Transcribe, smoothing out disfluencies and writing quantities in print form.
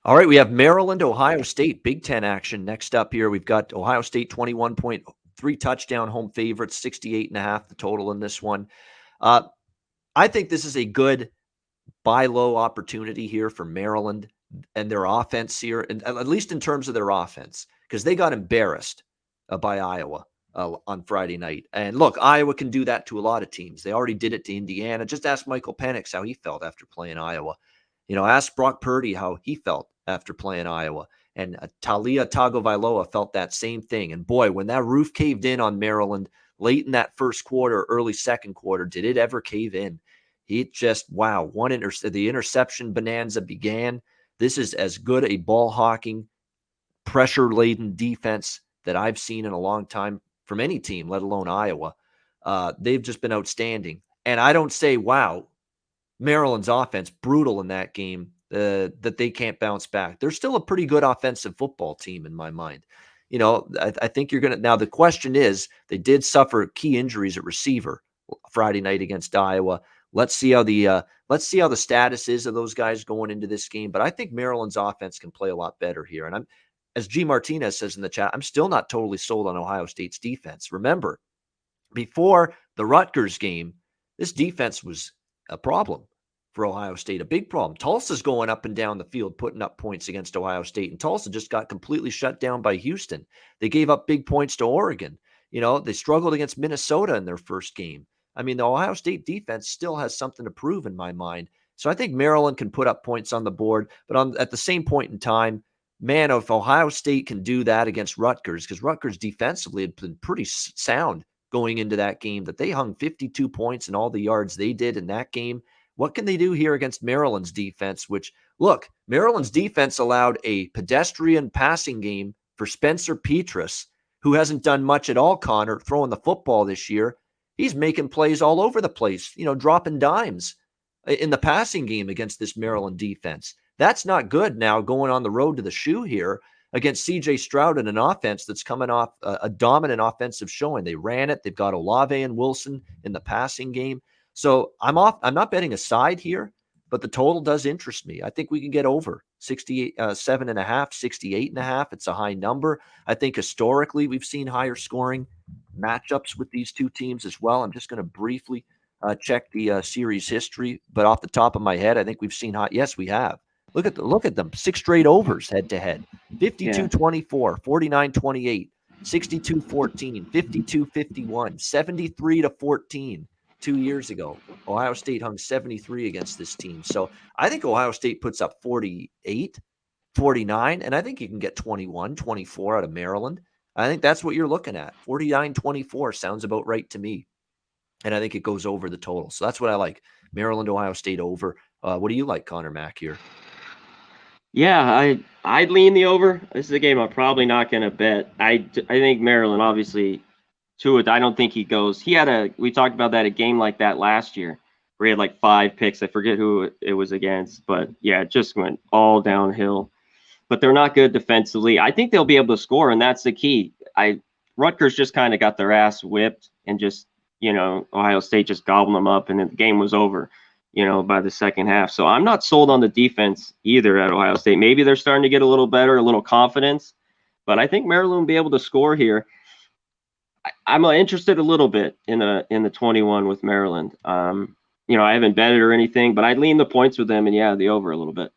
All right, we have Maryland, Ohio State, Big Ten action next up here. We've got Ohio State 21.3 touchdown home favorites, 68.5 the total in this one. Uh, I think this is a good buy low opportunity here for Maryland and their offense here, and at least in terms of their offense, because they got embarrassed by Iowa on Friday night. And look, Iowa can do that to a lot of teams. They already did it to Indiana. Just ask Michael Penix how he felt after playing Iowa. Ask Brock Purdy how he felt after playing Iowa. And Talia Tagovailoa felt that same thing. And boy, when that roof caved in on Maryland late in that first quarter, early second quarter, did it ever cave in? He just, wow, the interception bonanza began. This is as good a ball hawking, pressure laden defense that I've seen in a long time from any team, let alone Iowa. They've just been outstanding. And I don't say, wow, Maryland's offense brutal in that game, that they can't bounce back. They're still a pretty good offensive football team in my mind. I think you're going to, now the question is, they did suffer key injuries at receiver Friday night against Iowa. Let's see how the status is of those guys going into this game. But I think Maryland's offense can play a lot better here. And as G. Martinez says in the chat, I'm still not totally sold on Ohio State's defense. Remember, before the Rutgers game, this defense was a problem for Ohio State, a big problem. Tulsa's going up and down the field, putting up points against Ohio State, and Tulsa just got completely shut down by Houston. They gave up big points to Oregon. They struggled against Minnesota in their first game. I mean, the Ohio State defense still has something to prove in my mind. So I think Maryland can put up points on the board, but at the same point in time, man, if Ohio State can do that against Rutgers, because Rutgers defensively had been pretty sound going into that game, that they hung 52 points and all the yards they did in that game. What can they do here against Maryland's defense? Which, look, Maryland's defense allowed a pedestrian passing game for Spencer Petras, who hasn't done much at all, Conor, throwing the football this year. He's making plays all over the place, dropping dimes in the passing game against this Maryland defense. That's not good now going on the road to the shoe here against C.J. Stroud and an offense that's coming off a dominant offensive showing. They ran it. They've got Olave and Wilson in the passing game. So I'm not betting a side here, but the total does interest me. I think we can get over 67.5, 68.5. It's a high number. I think historically we've seen higher scoring matchups with these two teams as well. I'm just going to briefly check the series history, but off the top of my head, I think we've seen high. Yes, we have. Look at them. 6 straight overs head to head. 52-24, 49-28, 62-14, 52-51, 73-14. 2 years ago, Ohio State hung 73 against this team. So I think Ohio State puts up 48, 49, and I think you can get 21, 24 out of Maryland. I think that's what you're looking at. 49-24 sounds about right to me. And I think it goes over the total. So that's what I like. Maryland, Ohio State over. What do you like, Conor Mack, here? Yeah, I'd lean the over. This is a game I'm probably not going to bet. I think Maryland, obviously, to it, I don't think he goes. We talked about that, a game like that last year where he had like 5 picks. I forget who it was against, but yeah, it just went all downhill. But they're not good defensively. I think they'll be able to score, and that's the key. Rutgers just kind of got their ass whipped, and just, Ohio State just gobbled them up, and then the game was over, by the second half. So I'm not sold on the defense either at Ohio State. Maybe they're starting to get a little better, a little confidence, but I think Maryland will be able to score here. I'm interested a little bit in the 21 with Maryland. I haven't betted or anything, but I'd lean the points with them, and yeah, the over a little bit.